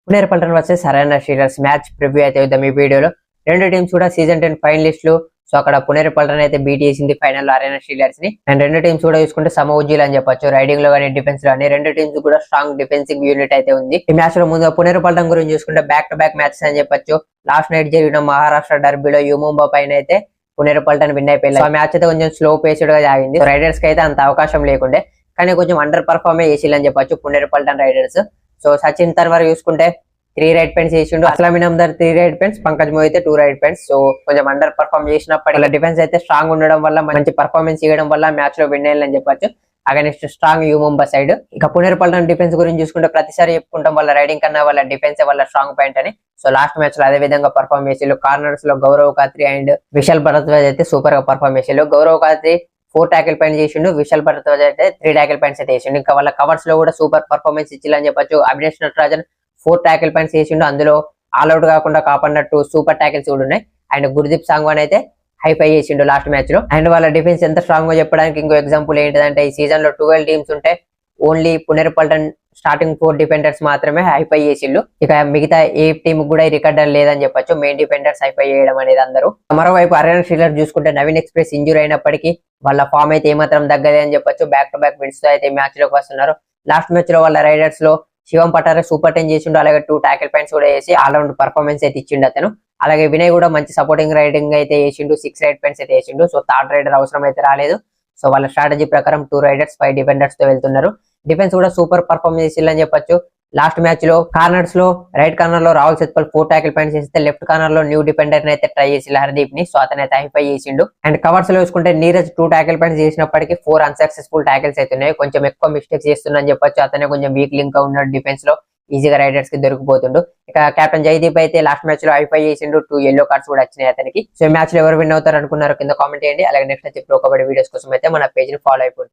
పుణేర్ Paltan versus Haryana steelers match preview అయితే ఇద్దాం ఈ వీడియోలో. రెండు టీమ్స్ కూడా సీజన్ 10 ఫైనలిస్టులు. సో అక్కడ పుణేర్ పల్టన్ అయితే బీట్ చేసింది ఫైనల్ లో హర్యానా స్టీలర్స్ ని. అండ్ రెండు టీమ్స్ కూడా చూసుకుంటే సమవుజ్జీలు అని చెప్పొచ్చు. రైడింగ్ లో కానీ డిఫెన్స్ లో కానీ రెండు టీమ్స్ కూడా స్ట్రాంగ్ డిఫెన్సింగ్ యూనిట్ అయితే ఉంది. ఈ మ్యాచ్ లో ముందు పుణేర్ పల్టన్ గురించి చూసుకుంటే బ్యాక్ టు బ్యాక్ మ్యాచెస్ అని చెప్పొచ్చు. లాస్ట్ నైట్ జరిగిన మహారాష్ట్ర డర్బీలో యుముంబా పైన అయితే పుణేర్ పల్టన్ విన్ అయిపోయింది. ఆ మ్యాచ్ అయితే కొంచెం స్లో పేస్డ్ గా సాగింది. రైడర్స్ కి అయితే అంత అవకాశం లేకుండే, కానీ కొంచెం అండర్ పర్ఫార్మే చేసిల్లని చెప్పొచ్చు పుణేర్ పల్టన్ రైడర్స్. సో సచిన్ తర్వార్ చూసుకుంటే 3 రైట్ పాయింట్స్ చేసిండు. అస్లామిన్ అమ్దర్ 3 right points, Pankaj Mohite 2 right points. So కొంచెం అండర్ పర్ఫార్మ్ చేసినప్పటికీ డిఫెన్స్ అయితే స్ట్రాంగ్ ఉండడం వల్ల మంచి పర్ఫార్మెన్స్ ఇవ్వడం వల్ల మ్యాచ్ లో విన్ అయ్యాలని చెప్పొచ్చు. Against strong U Mumba side. ఇక పుణేర్ పల్టన్ డిఫెన్స్ గురించి చూసుకుంటే ప్రతిసారి చెప్పుకుంటాం వాళ్ళ రైడింగ్ కన్నా వాళ్ళ డిఫెన్స్ వాళ్ళ స్ట్రాంగ్ పాయింట్ అని. సో లాస్ట్ మ్యాచ్ లో అదే విధంగా పర్ఫార్మ్ చేసిల్లు. కార్నర్స్ లో గౌరవ్ ఖత్రి అండ్ విశాల్ భరద్వాజ్ అయితే సూపర్ గా పర్ఫార్మ్ చేసిల్లు. గౌరవ్ ఖత్రి 4 ట్యాకిల్ పాయింట్స్ చేసిండు, విశాల్ భరద్వాజ్ అయితే 3 ట్యాకిల్ పాయింట్స్ అయితే చేసిండు. ఇంకా వాళ్ళ కవర్స్ లో కూడా సూపర్ పర్ఫార్మెన్స్ ఇచ్చిల్లని చెప్పొచ్చు. అభినేష్ నటరాజన్ 4 ట్యాకిల్ పాయింట్స్ చేసిండు, అందులో ఆల్అౌట్ కాకుండా కాపాడినట్టు సూపర్ ట్యాకిల్స్ కూడా ఉన్నాయి. అండ్ గుర్దీప్ సాంగ్వాన్ అయితే హైఫై చేసిండు లాస్ట్ మ్యాచ్ లో. అండ్ వాళ్ళ డిఫెన్స్ ఎంత స్ట్రాంగ్ గా చెప్పడానికి ఇంకో ఎగ్జాంపుల్ ఏంటిదంటే ఈ సీజన్ లో 12 టీమ్స్ ఉంటే ఓన్లీ పుణేర్ పల్టన్ స్టార్టింగ్ 4 డిఫెండర్స్ మాత్రమే హైఫై చేసిల్లు. ఇక మిగతా ఏ టీమ్ కూడా ఈ రికార్డ్ లేదని చెప్పొచ్చు, మెయిన్ డిఫెండర్స్ హైఫై చేయడం అనేది అందరూ. మరోవైపు హర్యానా స్టీలర్స్ చూసుకుంటే నవీన్ ఎక్స్ప్రెస్ ఇంజూరీ అయినప్పటికీ వాళ్ళ ఫామ్ అయితే ఏమాత్రం తగ్గదే అని చెప్పొచ్చు. బ్యాక్ టు బ్యాక్ విన్స్ తో అయితే మ్యాచ్ లోకి వస్తున్నారు. లాస్ట్ మ్యాచ్ లో వాళ్ళ రైడర్స్ లో శివం పటారే సూపర్ 10 చేసిండు, అలాగే 2 ట్యాకిల్ పాయింట్స్ కూడా వేసి ఆల్రౌండ్ పర్ఫార్మెన్స్ అయితే ఇచ్చిండు అతను. అలాగే వినయ్ కూడా మంచి సపోర్టింగ్ రైడింగ్ అయితే చేసిండు, 6 రైట్ పాయింట్స్ అయితే వేసిండు. సో థర్డ్ రైడర్ అవసరం అయితే రాలేదు. సో వాళ్ళ స్ట్రాటజీ ప్రకారం 2 రైడర్స్ 5 డిఫెండర్స్ తో వెళ్తున్నారు. డిఫెన్స్ కూడా సూపర్ పర్ఫార్మెన్స్ చేసిందని చెప్పొచ్చు. లాస్ట్ మ్యాచ్ లో కార్నర్స్ లో రైట్ కార్నర్ లో రాహుల్ సెత్పల్ 4 ట్యాకిల్ పాయింట్స్ చేస్తే లెఫ్ట్ కార్నర్ లో న్యూ డిఫెండర్ అయితే ట్రై చేసి హర్దీప్ ని. సో అతను అయితే హైఫై చేసిండు. అండ్ కవర్స్ లో చూసుకుంటే నీరజ్ 2 ట్యాకిల్ పాయింట్స్ చేసినప్పటికీ 4 అన్సక్సెస్ఫుల్ ట్యాకిల్స్ అయితే ఉన్నాయి. కొంచెం ఎక్కువ మిస్టేక్స్ చేస్తుందని చెప్పొచ్చు. అతనే కొంచెం వీక్ లింక్ గా ఉన్నాడు డిఫెన్స్ లో, ఈజీగా రైడర్స్ కి దొరికిపోతుండు. ఇక కెప్టెన్ జైదీప్ అయితే లాస్ట్ మ్యాచ్ లో హైఫై చేసిండు, 2 yellow కార్డ్స్ కూడా వచ్చినాయి అతనికి. సో మ్యాచ్ లో ఎవరు విన్ అవుతారు అనుకున్నారు కింద కామెంట్ చేయండి. అలాగే నెక్స్ట్ వచ్చి ప్రో కబడ్డీ వీడియోస్ కోసం అయితే మన పేజ్ ని ఫాలో అయిపోండి.